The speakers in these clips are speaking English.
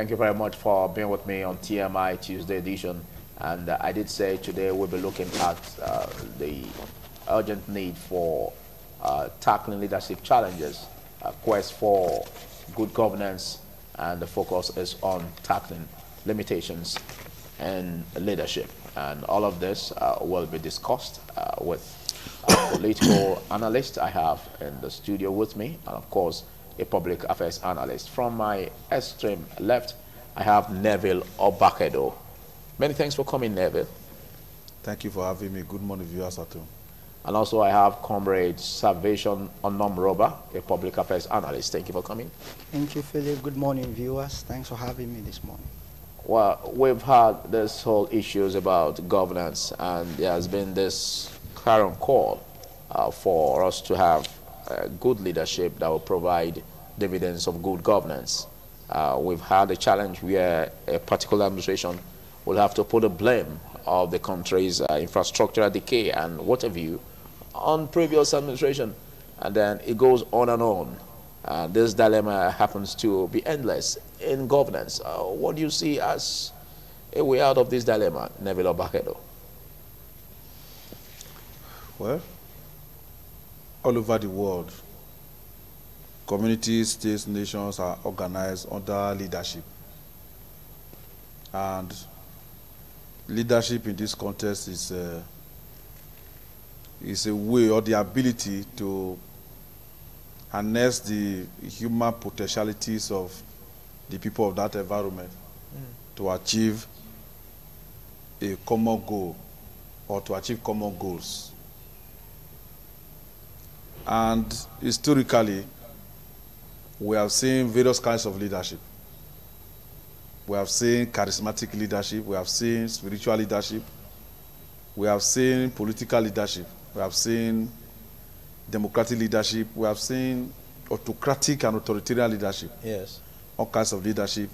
Thank you very much for being with me on TMI Tuesday edition. And I did say today we'll be looking at the urgent need for tackling leadership challenges, quest for good governance, and the focus is on tackling limitations in leadership. And all of this will be discussed with a political analyst I have in the studio with me, and of course, a public affairs analyst. From my extreme left, I have Neville Obakedo. Many thanks for coming, Neville. Thank you for having me. Good morning, viewers at home. And also I have Comrade Salvation Onomroba, a public affairs analyst. Thank you for coming. Thank you, Philip. Good morning, viewers. Thanks for having me this morning. Well, we've had this whole issues about governance, and there has been this clarion call for us to have good leadership that will provide dividends of good governance. We've had a challenge where a particular administration will have to put the blame of the country's infrastructural decay and what have you on previous administration, and then it goes on and on. This dilemma happens to be endless in governance. What do you see as a way out of this dilemma, Neville Obakedo? Well, all over the world, communities, states, nations are organized under leadership. And leadership in this context is a way or the ability to harness the human potentialities of the people of that environment to achieve a common goal or to achieve common goals. And historically, we have seen various kinds of leadership. We have seen charismatic leadership, we have seen spiritual leadership, we have seen political leadership, we have seen democratic leadership, we have seen autocratic and authoritarian leadership. Yes. All kinds of leadership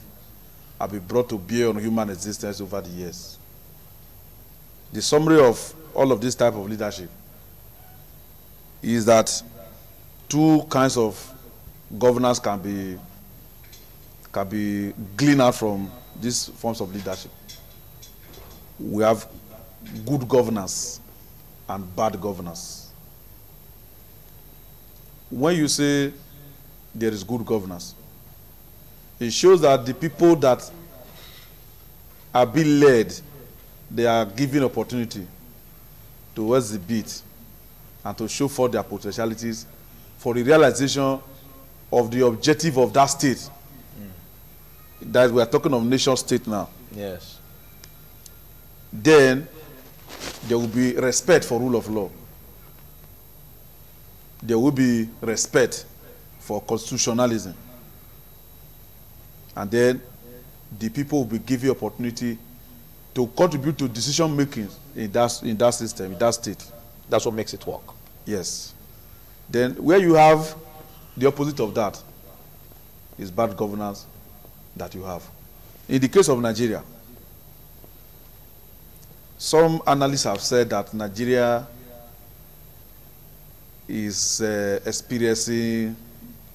have been brought to bear on human existence over the years. The summary of all of this type of leadership is that two kinds of governance can be gleaned out from these forms of leadership. We have good governance and bad governance. When you say there is good governance, it shows that the people that are being led, they are given opportunity to exhibit and to show forth their potentialities for the realization of the objective of that state. That we are talking of nation state now. Yes. Then there will be respect for rule of law. There will be respect for constitutionalism. And then the people will be given opportunity to contribute to decision making in that system, in that state. That's what makes it work. Yes. Then where you have the opposite of that is bad governance that you have. In the case of Nigeria, some analysts have said that Nigeria is experiencing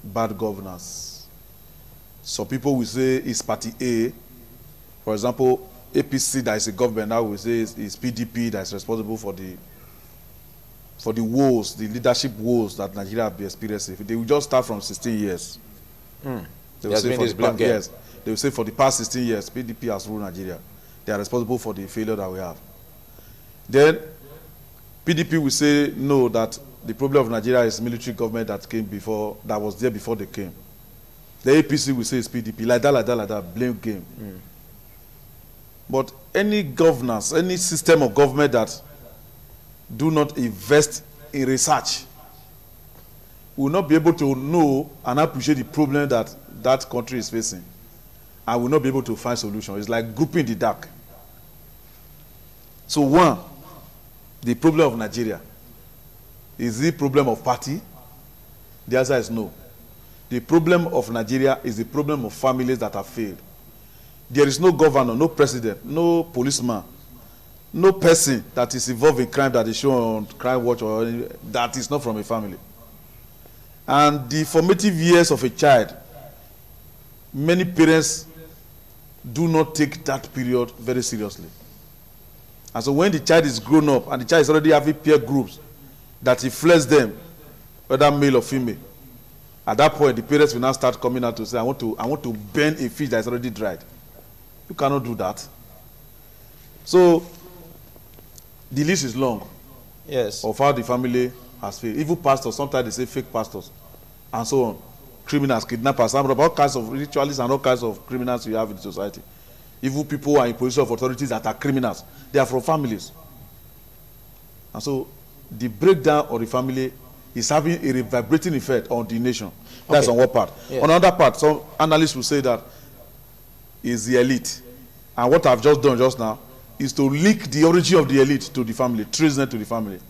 bad governance. Some people will say it's party A. For example, APC, that is a government, now will say it's PDP that is responsible for the woes, the leadership woes that Nigeria have been experiencing. They will just start from 16 years. They will say yes. They will say for the past 16 years, PDP has ruled Nigeria. They are responsible for the failure that we have. Then PDP will say no, that the problem of Nigeria is military government that came before, that was there before they came. The APC will say it's PDP, like that, blame game. But any governance, any system of government that do not invest in research will not be able to know and appreciate the problem that that country is facing, and will not be able to find solution. It's like groping in the dark. So one, the problem of Nigeria, is the problem of party? The answer is no. The problem of Nigeria is the problem of families that have failed. There is no governor, no president, no policeman, no person that is involved in crime that is shown on Crime Watch or that is not from a family. And the formative years of a child, many parents do not take that period very seriously. And so when the child is grown up and the child is already having peer groups that he flares them, whether male or female, at that point the parents will now start coming out to say, I want to burn a fish that is already dried. You cannot do that. So the list is long. Yes. Of how the family has failed. Even pastors, sometimes they say fake pastors, and so on. Criminals, kidnappers, all kinds of ritualists and all kinds of criminals you have in society. Even people who are in position of authorities that are criminals, they are from families. And so the breakdown of the family is having a reverberating effect on the nation. That's on one part. Yeah. On another part, some analysts will say that is the elite. And what I've just done just now is to link the origin of the elite to the family, trace them to the family.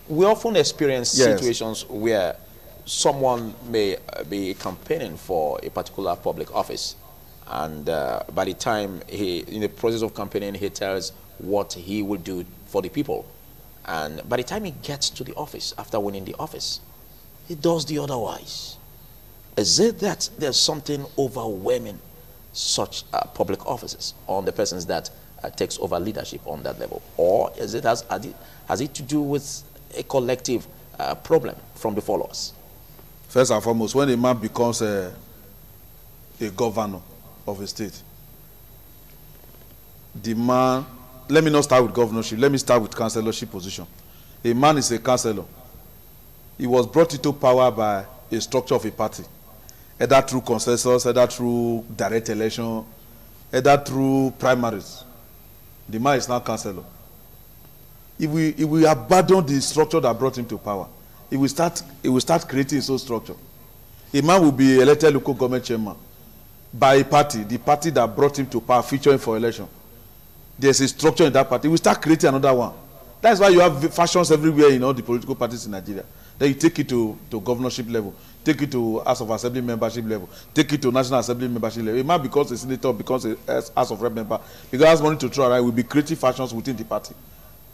We often experience situations where someone may be campaigning for a particular public office, and by the time in the process of campaigning, he tells what he will do for the people. And by the time he gets to the office, after winning the office, he does the otherwise. Is it that there's something overwhelming such public offices on the persons that takes over leadership on that level? Or is it has it to do with a collective problem from the followers? First and foremost, when a man becomes a governor of a state, the man, let me not start with governorship, let me start with councillorship position. A man is a councillor. He was brought into power by a structure of a party, either through consensus, either through direct election, either through primaries. The man is now councillor. If we abandon the structure that brought him to power, it will start creating its own structure. A man will be elected local government chairman by a party, the party that brought him to power, featuring for election. There's a structure in that party. We start creating another one. That's why you have factions everywhere in all the political parties in Nigeria. Then you take it to governorship level, take it to House of Assembly membership level, take it to National Assembly membership level. A man becomes a senator, becomes a House of Rep member, because has money to throw around, will be creating factions within the party.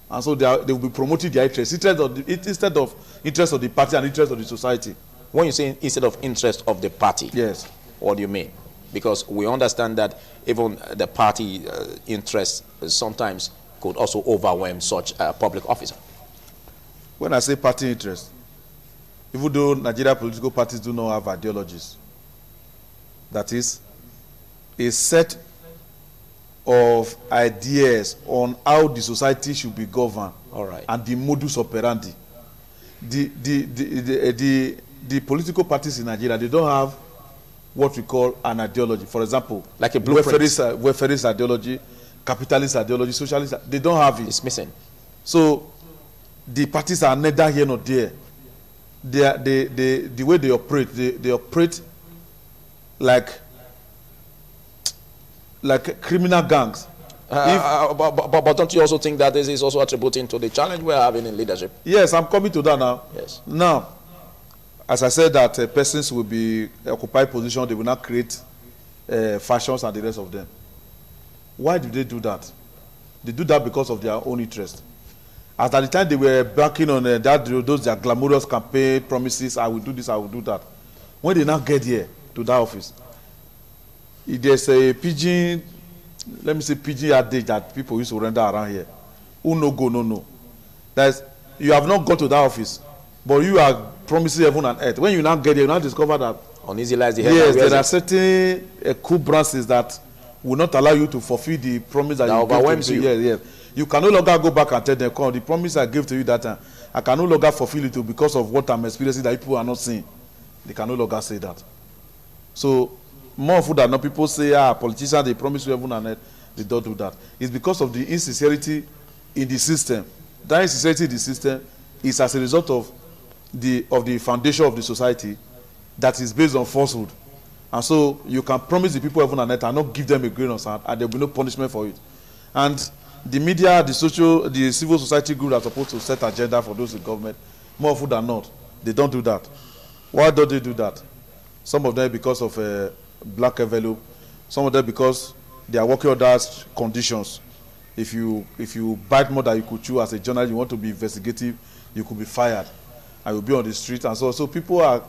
And so they will be promoting their interests instead of interest of the party and interest of the society. When you say instead of interest of the party, yes, what do you mean? Because we understand that even the party interests sometimes could also overwhelm such a public officer. When I say party interest, even though Nigeria political parties do not have ideologies, that is, a set of ideas on how the society should be governed, all right, and the modus operandi. The political parties in Nigeria, they don't have what we call an ideology. For example, like a blueprint, welfarist ideology, capitalist ideology, socialist. They don't have it. It's missing. So the parties are neither here nor there. The way they operate like criminal gangs. But don't you also think that this is also attributing to the challenge we're having in leadership? Yes, I'm coming to that now. Yes. Now, as I said, that persons will be occupy position, they will not create factions and the rest of them. Why do they do that? They do that because of their own interest. As at the time they were backing on those their glamorous campaign promises, I will do this, I will do that. When they now get here to that office, there's a pigeon, let me say pigeon adage that people used to render around here. Who no go, no no. That's, you have not got to that office, but you are promising heaven and earth. When you now get here, you now discover that uneasy lies the head. Yes, there are certain cool branches that will not allow you to fulfill the promise that you overwhelms you. Yes, yes. You can no longer go back and tell them, come, the promise I gave to you that time, I can no longer fulfill it because of what I'm experiencing that people are not seeing. They can no longer say that. So, more often than not, people say, politicians, they promise you heaven and earth. They don't do that. It's because of the insincerity in the system. That insincerity in the system is as a result of the foundation of the society that is based on falsehood. And so you can promise the people heaven and earth and not give them a grain of sand, and there will be no punishment for it. And the media, the civil society group are supposed to set agenda for those in government. More often than not, they don't do that. Why don't they do that? Some of them because of black envelope. Some of them because they are working under conditions. If you bite more than you could chew as a journalist, you want to be investigative, you could be fired, and you'll be on the street. And so people are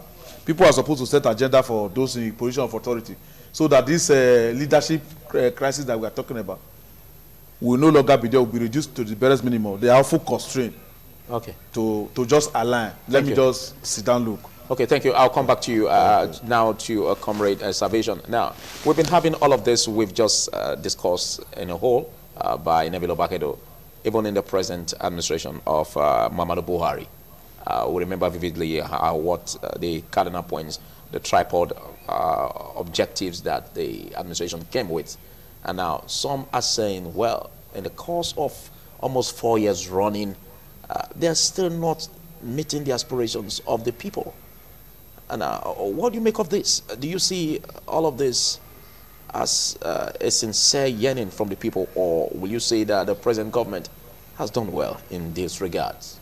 supposed to set agenda for those in position of authority. so that this leadership crisis that we are talking about will no longer be there, will be reduced to the barest minimum. They are full constraint. Okay. To just align. Let me just sit down, look. Okay, thank you. I'll come back to you now to Comrade Salvation. Now, we've been having all of this we've just discussed in a whole by Nebilo Bakedo, even in the present administration of Muhammadu Buhari. We remember vividly what the cardinal points, the tripod objectives that the administration came with. And now some are saying, well, in the course of almost 4 years running, they're still not meeting the aspirations of the people. And what do you make of this? Do you see all of this as a sincere yearning from the people, or will you say that the present government has done well in these regards?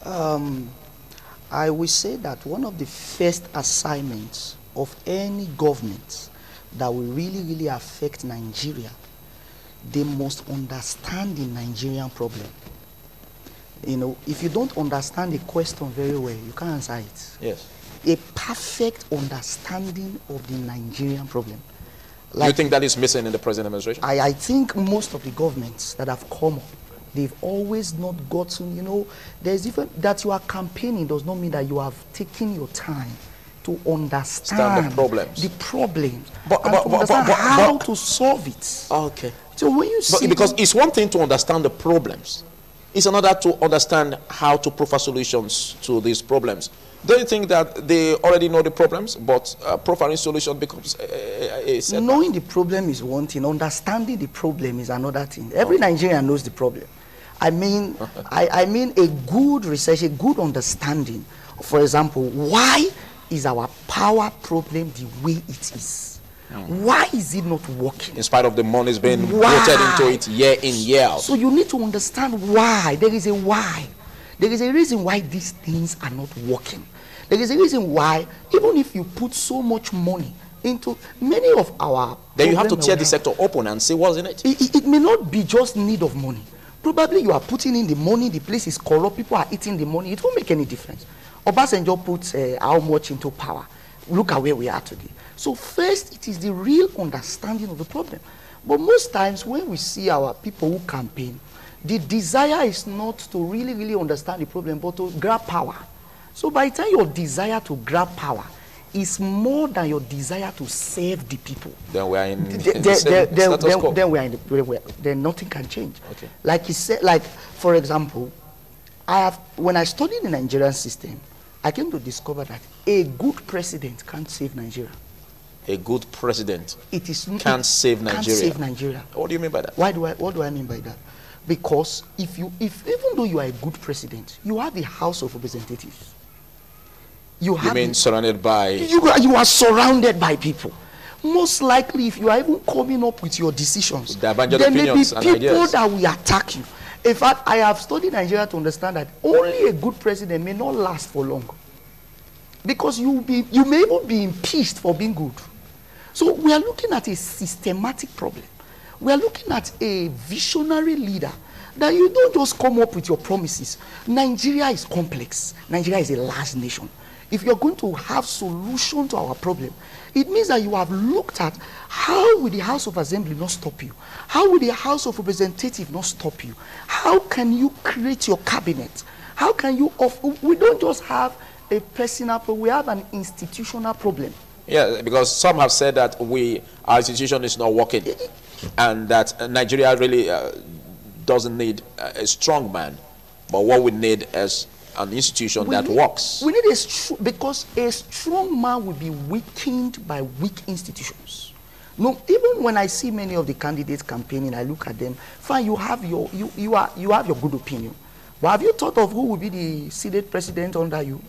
I will say that one of the first assignments of any government that will really affect Nigeria, they must understand the Nigerian problem. You know, if you don't understand the question very well, you can't answer it. Yes. A perfect understanding of the Nigerian problem. Like, you think that is missing in the present administration? I think most of the governments that have come up, they've always not gotten, you know, there's even, that you are campaigning does not mean that you have taken your time to understand the problems. But how to solve it. Okay. So when you see... Because it's one thing to understand the problems. It's another to understand how to provide solutions to these problems. Do you think that they already know the problems, but providing solution becomes a setback? Knowing the problem is one thing. Understanding the problem is another thing. Every Nigerian knows the problem. I mean, I mean a good research, a good understanding. For example, why is our power problem the way it is? Why is it not working? In spite of the money being voted into it year in, year out. So you need to understand why. There is a why. There is a reason why these things are not working. There is a reason why, even if you put so much money into many of our... Then you have to tear the sector open and see what's in it. It may not be just need of money. Probably you are putting in the money, the place is corrupt, people are eating the money. It won't make any difference. Obasanjo puts how much into power. Look at where we are today. So first, it is the real understanding of the problem. But most times when we see our people who campaign, the desire is not to really understand the problem, but to grab power. So by the time your desire to grab power is more than your desire to save the people, then we are in the status quo. Then we are in then nothing can change. Okay. Like he said, like for example, when I studied the Nigerian system, I came to discover that a good president can't save Nigeria. A good president can't save Nigeria. Can't save Nigeria. What do you mean by that? What do I mean by that? Because even though you are a good president, you have the House of Representatives. You mean surrounded by... You are surrounded by people. Most likely, if you are even coming up with your decisions, there may be people that will attack you. In fact, I have studied Nigeria to understand that only a good president may not last for long. Because you may even be impeached for being good. So we are looking at a systematic problem. We are looking at a visionary leader that you don't just come up with your promises. Nigeria is complex. Nigeria is a large nation. If you're going to have solution to our problem, it means that you have looked at how will the House of Assembly not stop you? How will the House of Representatives not stop you? How can you create your cabinet? How can you... We don't just have a personal problem, we have an institutional problem. Yeah, because some have said that our institution is not working and that Nigeria really doesn't need a strong man, but what we need is an institution that works. We need because a strong man will be weakened by weak institutions. No, even when I see many of the candidates campaigning, I look at them. Fine, you have your good opinion, but have you thought of who will be the Senate president under you?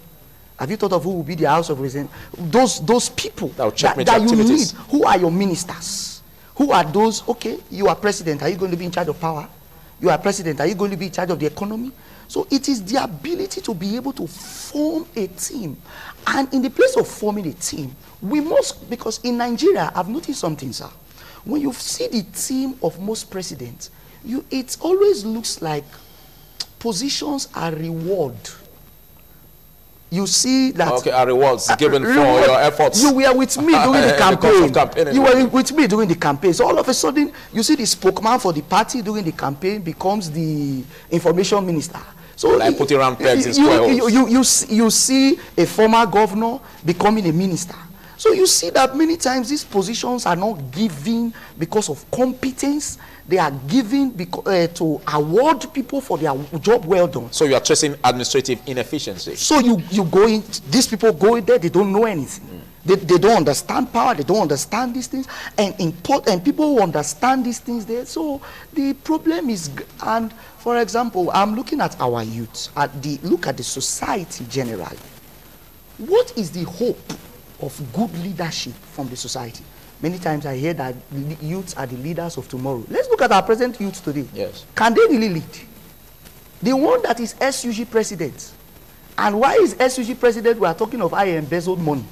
Have you thought of who will be the House of Representatives? Those people that you need. Who are your ministers? Who are those? Okay, you are president. Are you going to be in charge of power? You are president. Are you going to be in charge of the economy? So it is the ability to be able to form a team. And in the place of forming a team, we must, because in Nigeria, I've noticed something, sir. When you see the team of most presidents, it always looks like positions are reward. you see that... Okay, rewards given for your efforts. You were with me during the campaign. You were with me during the campaign. So all of a sudden, you see the spokesman for the party during the campaign becomes the information minister. So like putting around pegs in square holes. You see a former governor becoming a minister. So you see that many times these positions are not given because of competence. They are given to award people for their job well done. So you are tracing administrative inefficiency. So you go in, these people go in there, they don't know anything. They don't understand power, they don't understand these things. And people who understand these things there. So the problem is, and for example, I'm looking at our youth, look at the society generally. What is the hope of good leadership from the society? Many times I hear that youths are the leaders of tomorrow. Let's look at our present youth today. Yes. Can they really lead? The one that is SUG president. And why is SUG president? We are talking of high embezzled money.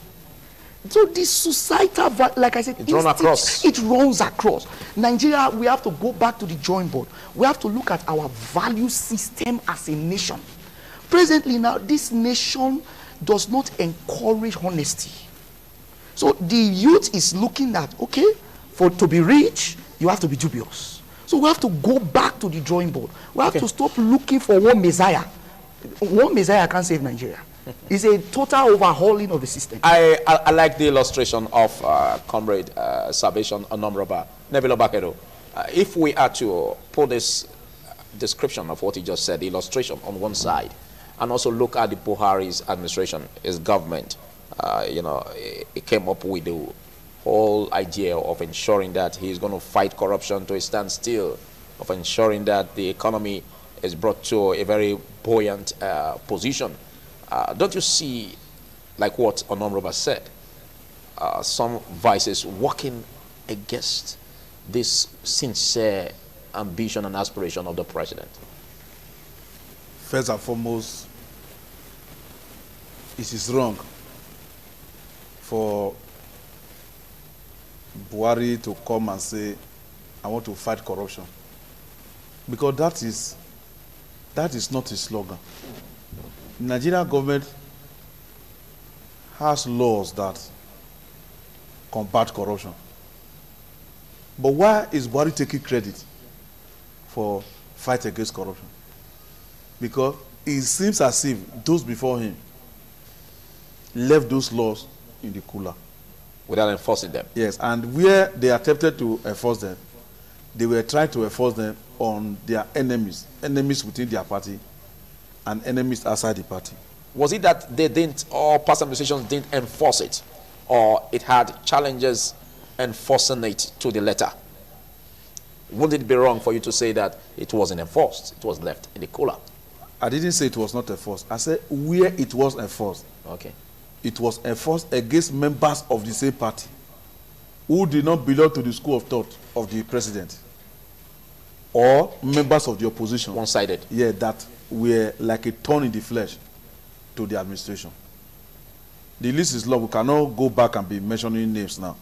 So this societal, like I said, it runs across. Nigeria, we have to go back to the drawing board. We have to look at our value system as a nation. Presently now, this nation does not encourage honesty. So the youth is looking at, okay, to be rich, you have to be dubious. So we have to go back to the drawing board. We have to stop looking for one Messiah. One Messiah can't save Nigeria. It's a total overhauling of the system. I like the illustration of Comrade Salvation Onomroba, Nebilo Bakedo. If we are to put this description of what he just said, the illustration on one side, and also look at the Buhari's administration, his government, you know, it came up with the whole idea of ensuring that he's going to fight corruption to a standstill, of ensuring that the economy is brought to a very buoyant position. Don't you see, like what Onomroba said, some vices working against this sincere ambition and aspiration of the president? First and foremost, it is wrong for Buhari to come and say, I want to fight corruption. Because that is not his slogan. The Nigerian government has laws that combat corruption. But why is Buhari taking credit for fight against corruption? Because it seems as if those before him left those laws in the cooler. Without enforcing them. Yes, and where they attempted to enforce them, they were trying to enforce them on their enemies within their party and enemies outside the party. Was it that they didn't, or past administrations didn't enforce it, or it had challenges enforcing it to the letter? Wouldn't it be wrong for you to say that it wasn't enforced, it was left in the cooler? I didn't say it was not enforced. I said where it was enforced. Okay. It was enforced against members of the same party who did not belong to the school of thought of the president, or members of the opposition. One-sided. Yeah, that were like a thorn in the flesh to the administration. The list is long. We cannot go back and be mentioning names now.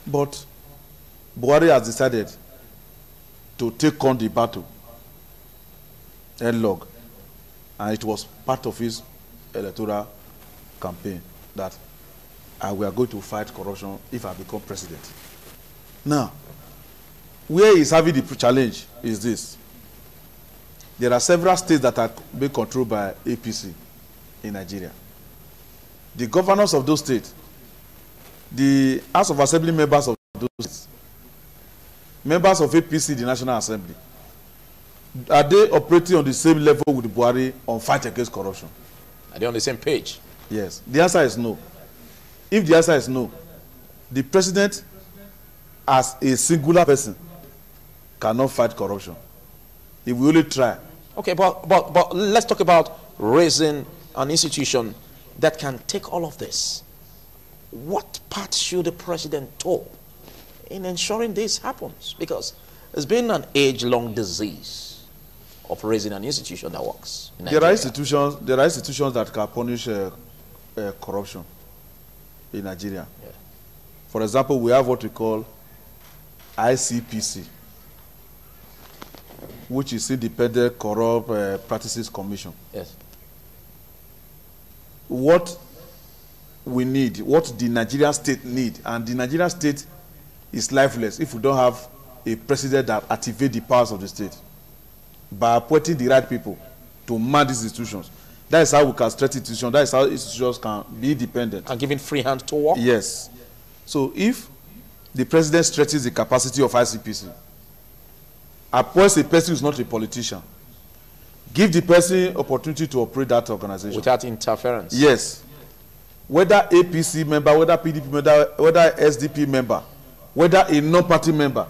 But Buhari has decided to take on the battle headlong, and it was part of his electoral campaign that we are going to fight corruption if I become president. Now, where he's having the challenge is this. There are several states that are being controlled by APC in Nigeria. The governors of those states, the House of Assembly members of those states, members of APC, the National Assembly, are they operating on the same level with Buhari on fight against corruption? Are they on the same page? Yes. The answer is no. If the answer is no, the president as a singular person cannot fight corruption. He will only try. Okay, but let's talk about raising an institution that can take all of this. What part should the president play in ensuring this happens? Because it's been an age-long disease of raising an institution that works. There are institutions that can punish corruption in Nigeria. Yeah. For example, we have what we call ICPC, which is Independent Corrupt Practices Commission. Yes. what we need, what the Nigerian state need, and the Nigerian state is lifeless if we don't have a president that activates the powers of the state by appointing the right people to man these institutions. That is how we can strengthen institutions. That is how institutions can be independent. And giving free hand to work? Yes. So if the president stretches the capacity of ICPC, appoints a person who is not a politician, give the person opportunity to operate that organization. Without interference? Yes. Whether APC member, whether PDP member, whether SDP member, whether a non-party member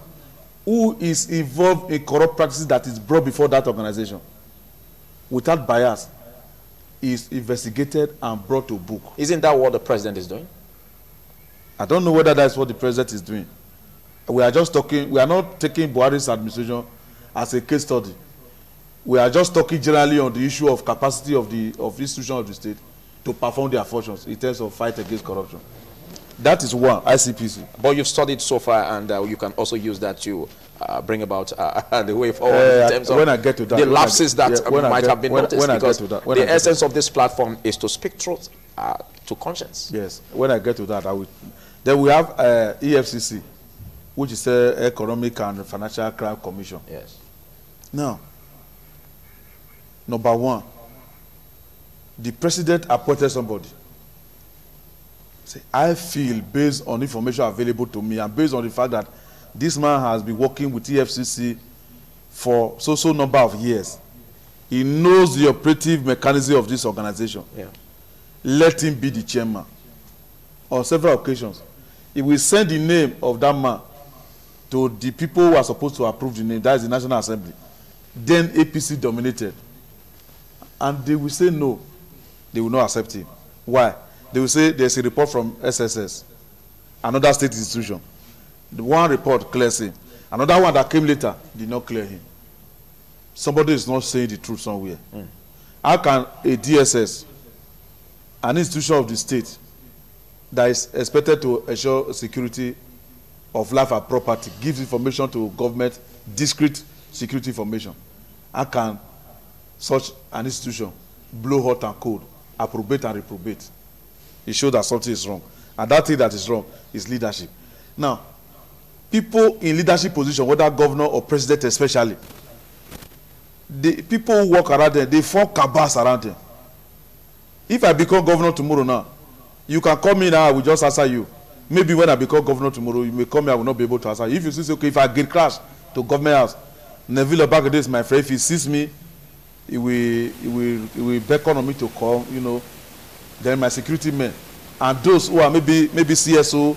who is involved in corrupt practices that is brought before that organization, without bias, is investigated and brought to book. Isn't that what the president is doing? I don't know whether that's what the president is doing. We are just talking, we are not taking Buhari's administration as a case study. We are just talking generally on the issue of capacity of the institution of the state to perform their functions in terms of fight against corruption. That is one, ICPC. But you've studied so far, and you can also use that to bring about the way forward in terms of when I get to that, the lapses that might have been noticed. Because the essence of this platform is to speak truth to conscience. Yes, when I get to that, I will. Then we have EFCC, which is Economic and Financial Crime Commission. Yes. Now, number one, the president appointed somebody. Say, I feel, based on information available to me and based on the fact that this man has been working with EFCC for so number of years, he knows the operative mechanism of this organization. Yeah. Let him be the chairman. On several occasions, he will send the name of that man to the people who are supposed to approve the name, that is the National Assembly. Then APC dominated. And they will say no. They will not accept him. Why? They will say there's a report from SSS, another state institution. The one report clears him. Another one that came later did not clear him. Somebody is not saying the truth somewhere. How can a DSS, an institution of the state that is expected to ensure security of life and property, give information to government, discrete security information, how can such an institution blow hot and cold, approbate and reprobate? It shows that something is wrong. And that thing that is wrong is leadership. Now, people in leadership position, whether governor or president especially, the people who work around them, they form cabals around them. If I become governor tomorrow now, you can call me now, I will just answer you. Maybe when I become governor tomorrow, you may call me, I will not be able to answer you. If you say, okay, if I get crashed to government house, Neville Obagade is my friend, if he sees me, he will beckon on me to come, you know. Then my security men and those who are maybe CSO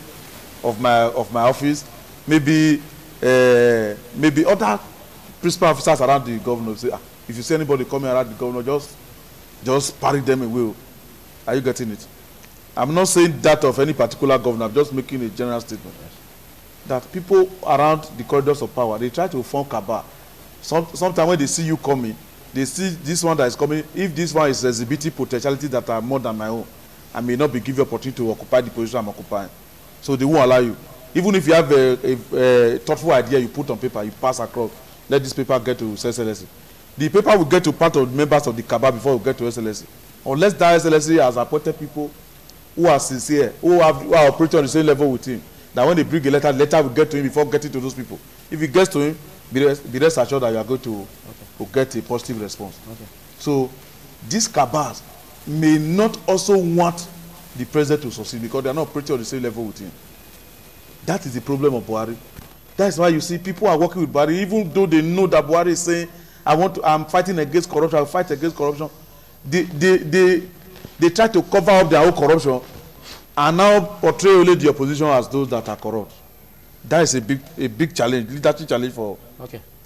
of my office, maybe other principal officers around the governor say, if you see anybody coming around the governor, just parry them away. Are you getting it? I'm not saying that of any particular governor. I'm just making a general statement that people around the corridors of power, they try to form cabal. Sometimes when they see you coming, they see this one that is coming. If this one is exhibiting potentiality that are more than my own, I may not be given opportunity to occupy the position I'm occupying. So they won't allow you. Even if you have a thoughtful idea you put on paper, you pass across, let this paper get to SLSC. The paper will get to part of the members of the cabal before we get to SLSC. Unless that SLSC has appointed people who are sincere, who are operating on the same level with him, that when they bring a letter will get to him before getting to those people. If it gets to him, be rest assured that you are going to get a positive response. Okay. So these cabals may not also want the president to succeed because they are not operating on the same level with him. That is the problem of Buhari. That's why you see people are working with Buhari, even though they know that Buhari is saying, I'm fighting against corruption, I'll fight against corruption. They try to cover up their own corruption and now portray only the opposition as those that are corrupt. That is a big challenge, leadership challenge for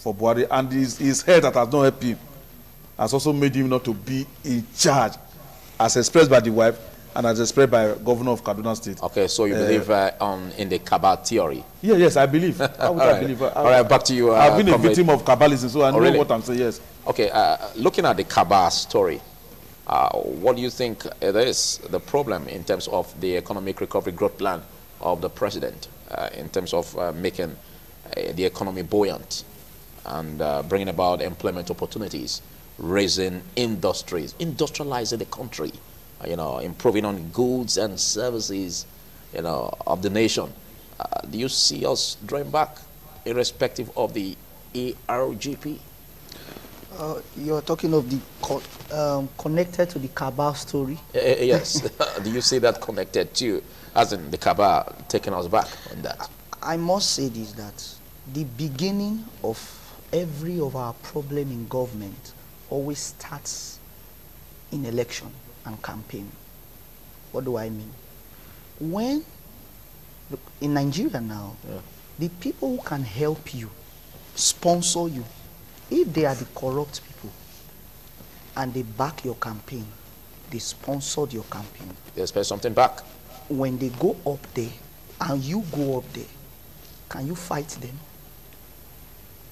Buhari, and his head that has not helped him has also made him not to be in charge, as expressed by the wife and as expressed by Governor of Kaduna State. Okay, so you believe in the cabal theory? Yeah, yes, I believe. How would I believe? All right, back to you. I've been a victim of cabalism, so I know what I'm saying. Yes. Okay, looking at the cabal story, what do you think is the problem in terms of the economic recovery growth plan of the president, in terms of making the economy buoyant and bringing about employment opportunities, raising industries, industrializing the country, you know, improving on goods and services, you know, of the nation. Do you see us drawing back, irrespective of the ARGP? You're talking of the connected to the cabal story? Yes. Do you see that connected to, as in the cabal taking us back on that? I must say this, that the beginning of every of our problem in government always starts in election and campaign. What do I mean? When, look, in Nigeria now, the people who can help you, sponsor you, if they are the corrupt people and they back your campaign, they sponsored your campaign, they expect something back. When they go up there and you go up there, can you fight them?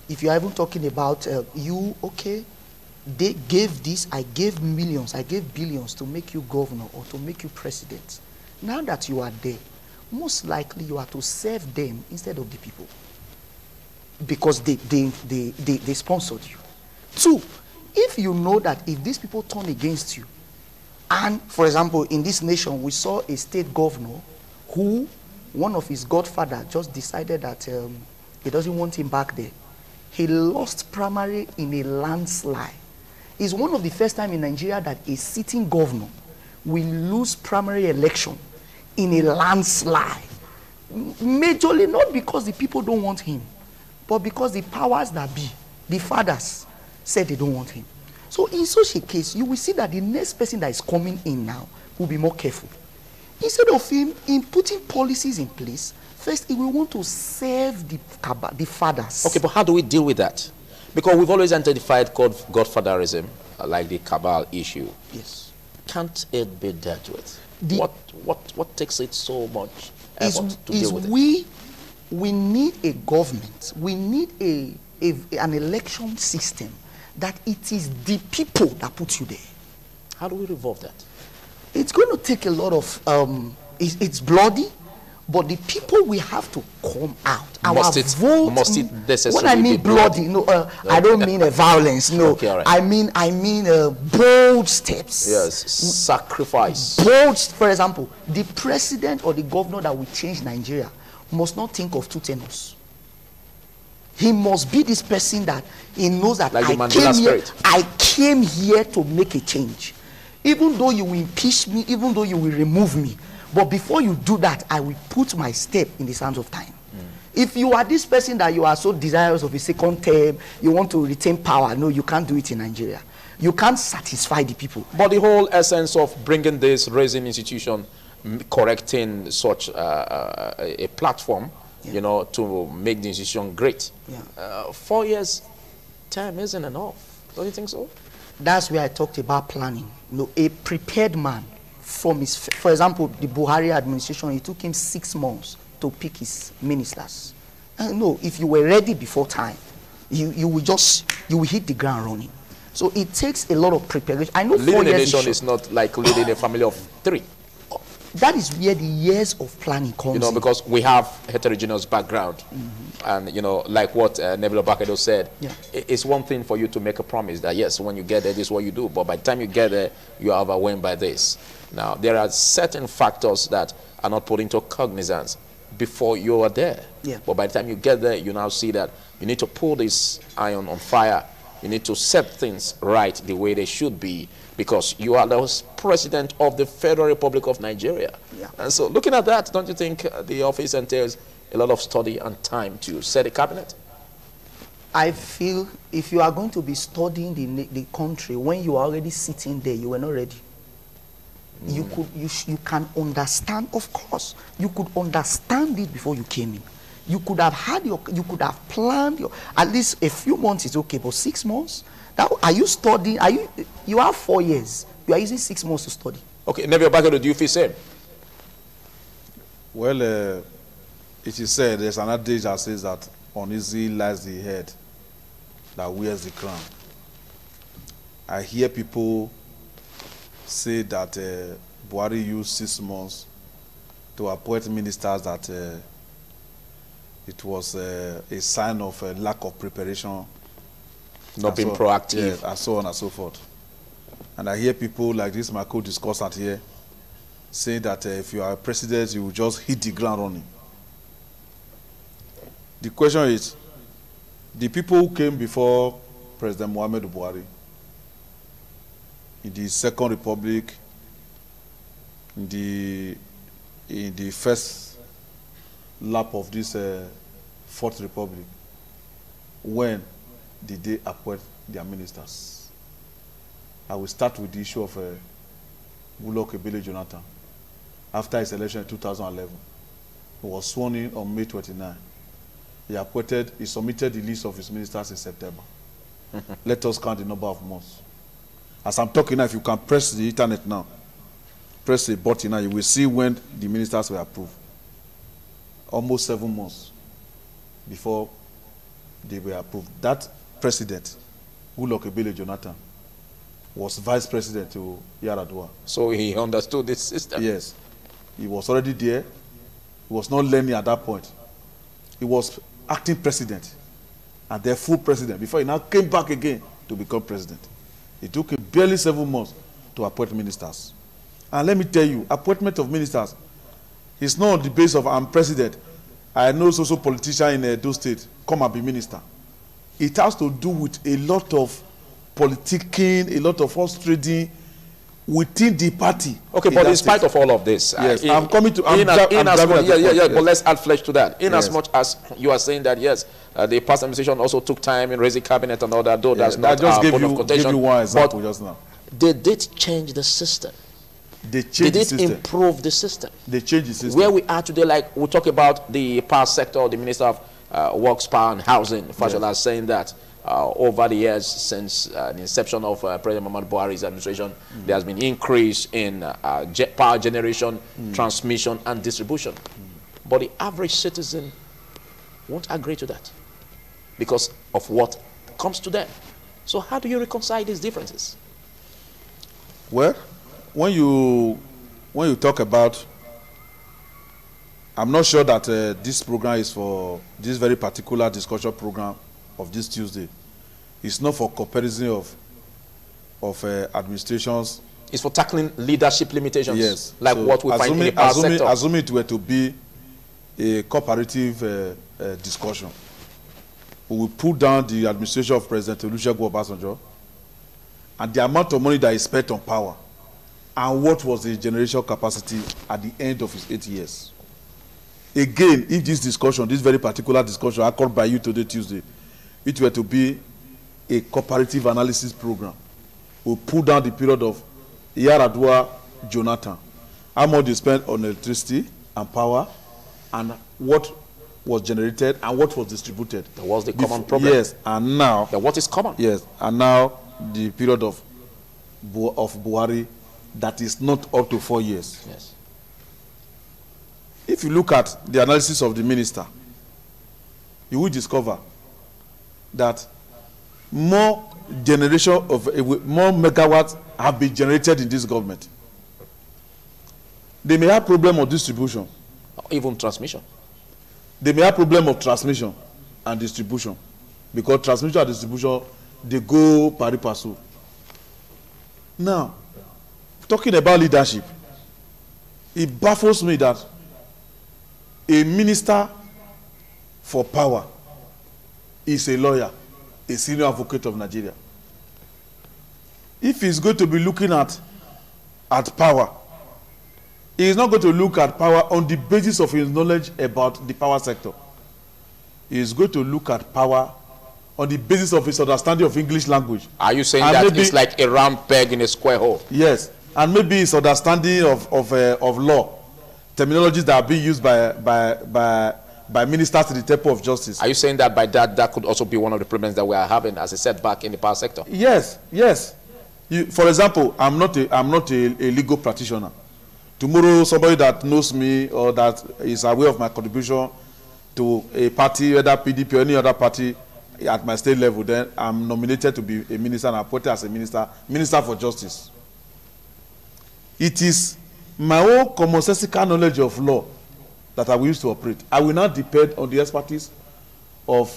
If you are even talking about okay, they gave this, I gave millions, I gave billions to make you governor or to make you president. Now that you are there, most likely you are to serve them instead of the people, because they sponsored you. Two, if you know that if these people turn against you, and for example, in this nation, we saw a state governor who, one of his godfather just decided that he doesn't want him back there. He lost primary in a landslide. It's one of the first time in Nigeria that a sitting governor will lose primary election in a landslide. Majorly not because the people don't want him, but because the powers that be, the fathers, said they don't want him. So in such a case, you will see that the next person that is coming in now will be more careful. Instead of him in putting policies in place, first he will want to serve the fathers. Okay, but how do we deal with that? Because we've always identified godfatherism, like the cabal issue. Yes. Can't it be dealt with? What takes it so much effort to deal with it? We need a government. We need an election system that it is the people that put you there. How do we revolve that? It's going to take a lot of, it's bloody, but the people we have to come out. Must it necessarily when I mean be bloody, no, I don't mean violence, no. Okay, all right. I mean bold steps. Yes, sacrifice. Bold, for example, the president or the governor that will change Nigeria must not think of two tenors. He must be this person that he knows that like I came here to make a change. Even though you will impeach me, even though you will remove me, but before you do that, I will put my step in the sands of time. If you are this person that you are so desirous of a second term, you want to retain power, no, you can't do it in Nigeria. You can't satisfy the people. But the whole essence of bringing this raising institution, correcting such a platform, you know, to make the institution great. 4 years time isn't enough. Don't you think so? That's where I talked about planning. You know, a prepared man from his, for example, the Buhari administration, it took him 6 months to pick his ministers. And no, if you were ready before time, you will hit the ground running. So it takes a lot of preparation. I know leading a nation is not like leading a family of 3. That is where the years of planning comes in. You know, because we have heterogeneous background. And, you know, like what Neville Obakedo said, it's one thing for you to make a promise that, yes, when you get there, this is what you do. But by the time you get there, you are overwhelmed by this. Now, there are certain factors that are not put into cognizance before you are there. But by the time you get there, you now see that you need to pull this iron on fire. You need to set things right the way they should be, because you are the president of the Federal Republic of Nigeria. And so looking at that, don't you think the office entails a lot of study and time to set a cabinet? I feel if you are going to be studying the country when you are already sitting there, you were not ready. You can understand, of course, you could understand it before you came in. You could have planned at least a few months is okay, but 6 months? Are you studying? You have 4 years. You are using 6 months to study. Okay, Neville Obakedo, do you feel same? Well, it is said, there's an adage that says that uneasy lies the head that wears the crown. I hear people say that Buhari used 6 months to appoint ministers, that it was a sign of a lack of preparation, not being proactive, and so on and so forth. And I hear people like this, my co-discussant here, saying that if you are a president, you will just hit the ground running. The question is, the people who came before President Muhammadu Buhari in the Second Republic, in the first lap of this Fourth Republic, when did they appoint their ministers? I will start with the issue of Goodluck Ebele Jonathan. After his election in 2011, he was sworn in on May 29. He submitted the list of his ministers in September. Let us count the number of months. As I'm talking now, if you can press the internet now, press the button now, you will see when the ministers were approved. Almost 7 months before they were approved. That president, Goodluck Ebele Jonathan, was vice president to Yar'Adua. So he understood this system. Yes. He was already there. He was not learning at that point. He was acting president and then full president before he now came back again to become president. It took him barely 7 months to appoint ministers. And let me tell you, appointment of ministers is not on the basis of I'm president. I know social politician in Edo State, come and be minister. It has to do with a lot of politicking, a lot of horse trading within the party. Okay, but in spite of all of this, yes, I'm coming to. But let's add flesh to that. In yes. as much as you are saying that, yes, the past administration also took time in raising cabinet and all that, though that's not just give you one example just now. They did change the system. They changed the system. Improve the system. They changed the system. Where we are today, like we talk about the power sector, the Minister of Works, Power and Housing, Fashola, yes. saying that over the years since the inception of President Muhammadu Buhari's administration, there has been increase in power generation, transmission and distribution. But the average citizen won't agree to that because of what comes to them. So how do you reconcile these differences? Well, when you talk about, I'm not sure that this program is for this very particular discussion program of this Tuesday. It's not for comparison of administrations. It's for tackling leadership limitations. Yes, like so what we find in the power sector. Assuming it were to be a cooperative discussion, we will put down the administration of President Olusegun Obasanjo and the amount of money that is spent on power, and what was the generational capacity at the end of his 8 years. Again, if this discussion, this very particular discussion, occurred by you today, Tuesday, it were to be a cooperative analysis program, we'll put down the period of Yar'Adua, Jonathan, how much they spent on electricity and power, and what was generated and what was distributed. That was the common problem. Yes, and now. What is common? Yes, and now the period of Buhari, that is not up to 4 years. Yes. If you look at the analysis of the minister, you will discover that more megawatts have been generated in this government. They may have problem of distribution. Even transmission. They may have problem of transmission and distribution, because transmission and distribution, they go pari passu. Now, talking about leadership, it baffles me that a minister for power is a lawyer, a senior advocate of Nigeria. If he's going to be looking at power, he is not going to look at power on the basis of his knowledge about the power sector. He is going to look at power on the basis of his understanding of English language. Are you saying that it's like a round peg in a square hole? Yes, and maybe his understanding of law, terminologies that are being used by ministers to the temple of justice. Are you saying that by that could also be one of the problems that we are having as a setback in the power sector? Yes, yes. For example, I'm not a legal practitioner. Tomorrow, somebody that knows me or that is aware of my contribution to a party, whether PDP or any other party at my state level, then I'm nominated to be a minister and appointed as a minister for justice. It is my own commonsensical knowledge of law that I will use to operate. I will not depend on the expertise of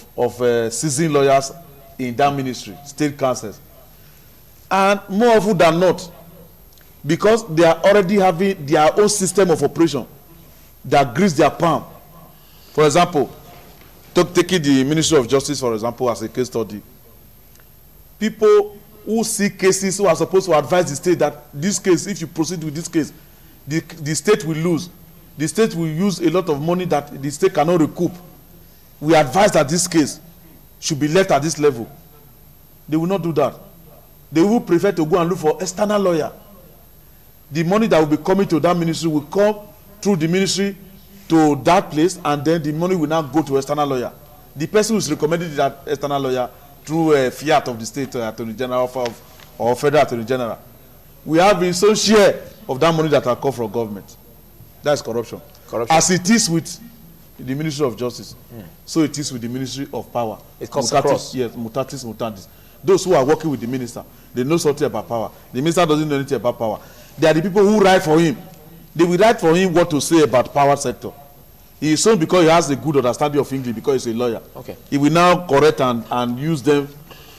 seasoned lawyers in that ministry, state councils. And more often than not, because they are already having their own system of operation that grease their palm. For example, taking the Ministry of Justice, for example, as a case study, people who see cases who are supposed to advise the state that this case, if you proceed with this case, the state will lose. The state will use a lot of money that the state cannot recoup. We advise that this case should be left at this level. They will not do that. They will prefer to go and look for external lawyer. The money that will be coming to that ministry will come through the ministry to that place, and then the money will now go to external lawyer. The person who is recommended that external lawyer through a fiat of the state attorney general or federal attorney general. We have a some share of that money that will come from government. That's corruption. As it is with the Ministry of Justice, so it is with the Ministry of Power. It comes across. Yes, mutatis mutandis. Those who are working with the minister, they know something about power. The minister doesn't know anything about power. They are the people who write for him. They will write for him what to say about power sector. He is so because he has a good understanding of English, because he's a lawyer. Okay. He will now correct and use them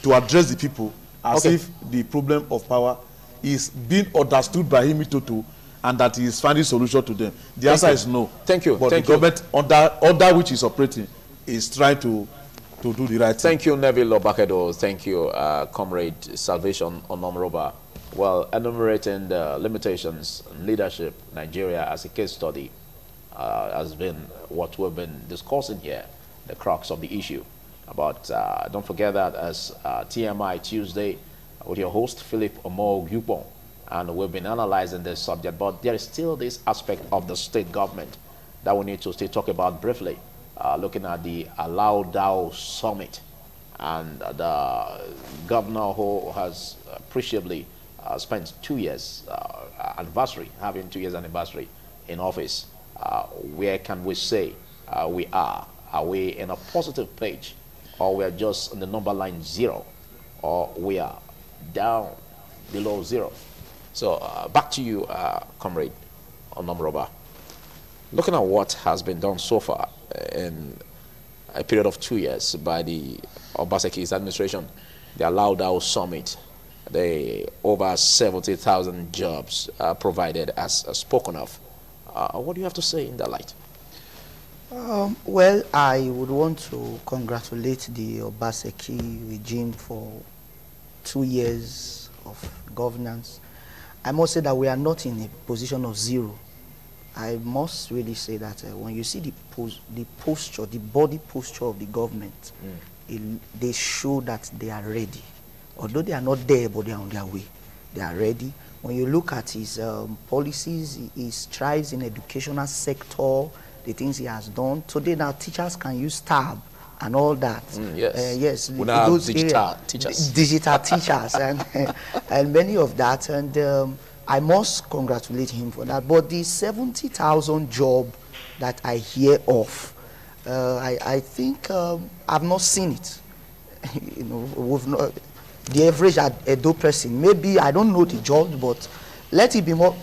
to address the people as if the problem of power is being understood by him too, and that he is finding solution to them. The answer is no. Thank you. But the government under which is operating is trying to do the right thing. Thank you, Neville Obakedo. Thank you, Comrade Salvation Onomroba. Well, enumerating the limitations in leadership Nigeria as a case study has been what we've been discussing here, the crux of the issue. But don't forget that as TMI Tuesday with your host, Philip Omo-Gyupon, and we've been analyzing this subject, but there is still this aspect of the state government that we need to still talk about briefly, looking at the Allow Thou Summit, and the governor who has appreciably spent 2 years anniversary, having 2 years anniversary in office. Where can we say we are? Are we in a positive page, or we are just on the number line 0, or we are down below 0? So back to you, Comrade Onomroba. Looking at what has been done so far in a period of 2 years by the Obaseki's administration, the Allow Thou Summit, the over 70,000 jobs provided as spoken of. What do you have to say in that light? Well, I would want to congratulate the Obaseki regime for 2 years of governance. I must say that we are not in a position of 0. I must really say that when you see the posture, the body posture of the government, they show that they are ready. Although they are not there, but they are on their way. They are ready. When you look at his policies, he strives in educational sector, the things he has done. Today now teachers can use tab and all that. Yes, we now have digital teachers. Digital teachers and many of that. And I must congratulate him for that. But the 70,000 job that I hear of, I think I've not seen it. You know, we've not. The average Edo person, maybe I don't know the job, but let it be more.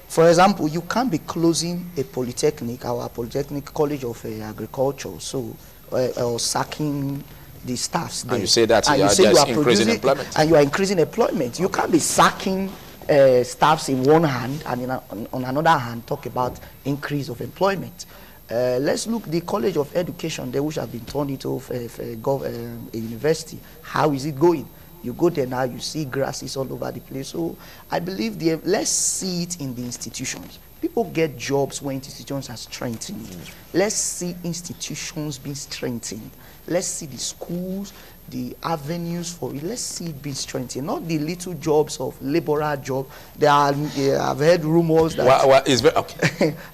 For example, you can't be closing a polytechnic, our polytechnic college of agriculture, so or sacking the staffs there. And you say that and you are increasing employment. And you are increasing employment. You can't be sacking staffs in one hand and on another hand talk about increase of employment. Let's look the College of Education, they which have been turned into a university. How is it going? You go there now, you see grasses all over the place. So I believe let's see it in the institutions. People get jobs when institutions are strengthened. Let's see institutions being strengthened. Let's see the schools, the avenues for it. Let's see it being strengthened. Not the little jobs of laborer job. I've heard rumors that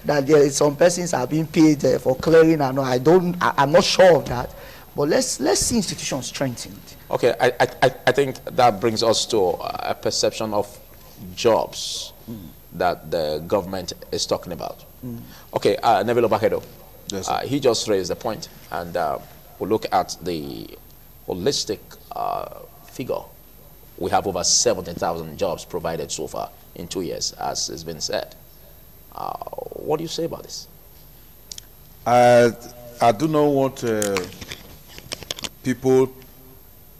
that some persons are being paid for clearing. I'm not sure of that. But let's see institutions strengthened. Okay, I think that brings us to a perception of jobs that the government is talking about. Okay, Neville Obakedo, yes, he just raised the point, and we'll look at the holistic figure. We have over 70,000 jobs provided so far in 2 years, as has been said. What do you say about this? I do not want people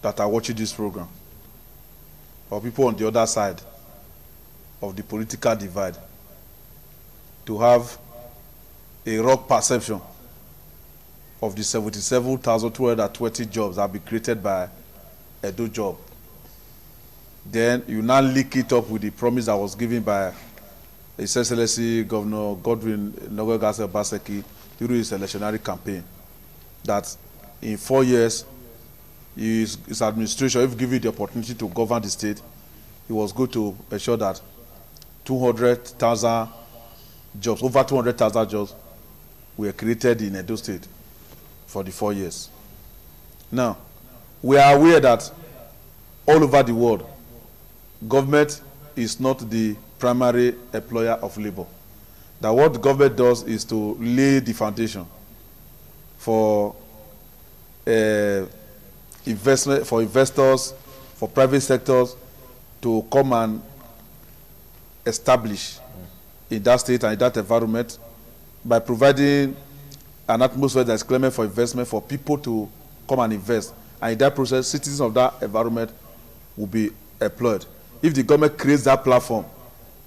that are watching this program or people on the other side of the political divide to have a wrong perception of the 77,220 jobs that have been created by Edo Job. Then you now link it up with the promise that was given by His Excellency Governor Godwin Nogogase Obaseki during his electionary campaign, that in 4 years, his administration, if given the opportunity to govern the state, he was going to ensure that 200,000 jobs, over 200,000 jobs, were created in Edo State for the 4 years. Now, we are aware that all over the world, government is not the primary employer of labor. That what the government does is to lay the foundation for investment, for investors, for private sectors to come and establish in that state and in that environment by providing an atmosphere that's clement for investment, for people to come and invest. And in that process, citizens of that environment will be employed. If the government creates that platform,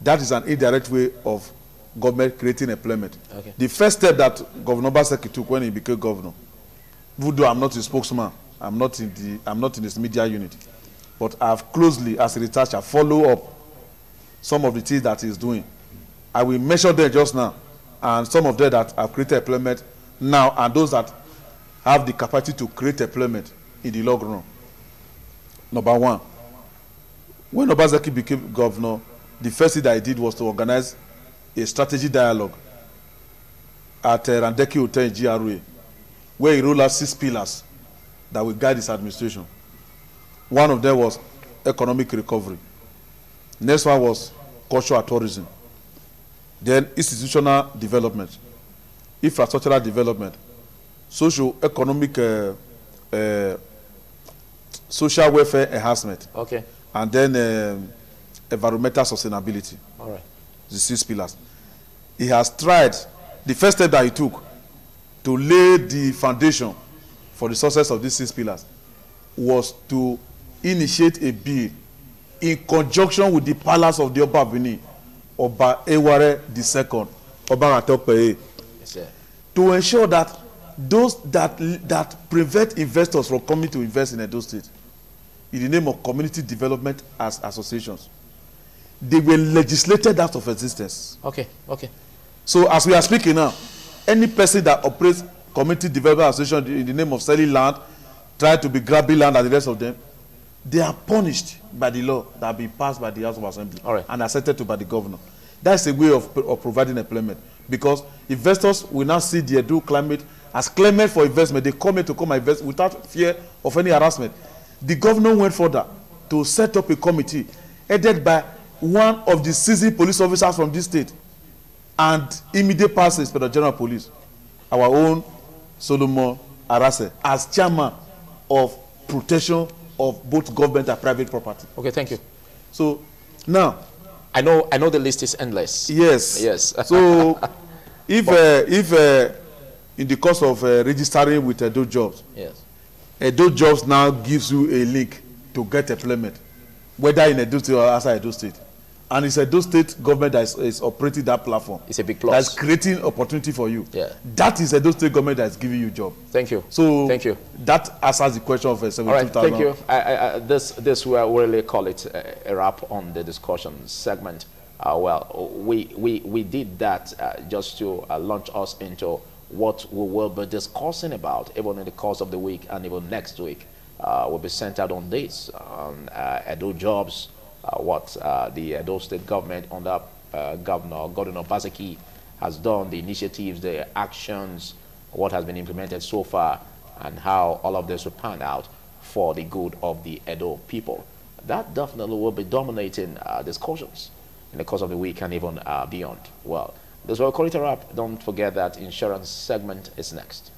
that is an indirect way of government creating employment. Okay. The first step that Governor Obaseki took when he became governor, even though I'm not a spokesman, I'm not in this media unit, but I've closely, as a researcher, follow up some of the things that he's doing. I will measure them just now, and some of them that have created employment now, and those that have the capacity to create employment in the long run. Number one, when Obaseki became governor, the first thing that he did was to organize a strategy dialogue at Randeki Hotel in GRA, where he rolled out 6 pillars that will guide his administration. One of them was economic recovery. Next one was cultural tourism. Then institutional development, infrastructural development, socio-economic, social welfare enhancement. Okay. And then environmental sustainability. All right. The 6 pillars. He has tried, the first step that he took to lay the foundation for the success of these 6 pillars was to initiate a bill in conjunction with the palace of the Oba Benin, Oba Eware II, Oba Ratokpeye, yes, to ensure that those that prevent investors from coming to invest in Edo State, in the name of community development as associations, they were legislated out of existence. Okay, okay. So as we are speaking now, any person that operates community development association in the name of selling land, trying to be grabbing land and the rest of them, they are punished by the law that have been passed by the House of Assembly. All right. And accepted to by the governor. That's a way of providing employment, because investors will now see the Edo climate as clement for investment. They come in to come and invest without fear of any harassment. The governor went further to set up a committee headed by one of the seasoned police officers from this state and immediate past Inspector General of Police, our own Solomon Arase, as chairman of protection of both government and private property. Okay, thank you. So now, I know the list is endless. Yes. Yes. So if in the course of registering with Edo Jobs, yes, Edo Jobs now gives you a link to get employment, whether in Edo State or outside Edo State. And it's Edo State government that is operating that platform. It's a big plus. That's creating opportunity for you. Yeah. That is Edo State government that is giving you a job. Thank you. So thank you. That answers the question of 72,000. All right, thank you. This will really call it a wrap on the discussion segment. Well, we did that just to launch us into what we will be discussing about even in the course of the week, and even next week will be centered on this, on Edo Jobs, what the Edo State government under Governor Godwin Obaseki has done, the initiatives, the actions, what has been implemented so far, and how all of this will pan out for the good of the Edo people. That definitely will be dominating discussions in the course of the week and even beyond. Well, this will call it a wrap. Don't forget that insurance segment is next.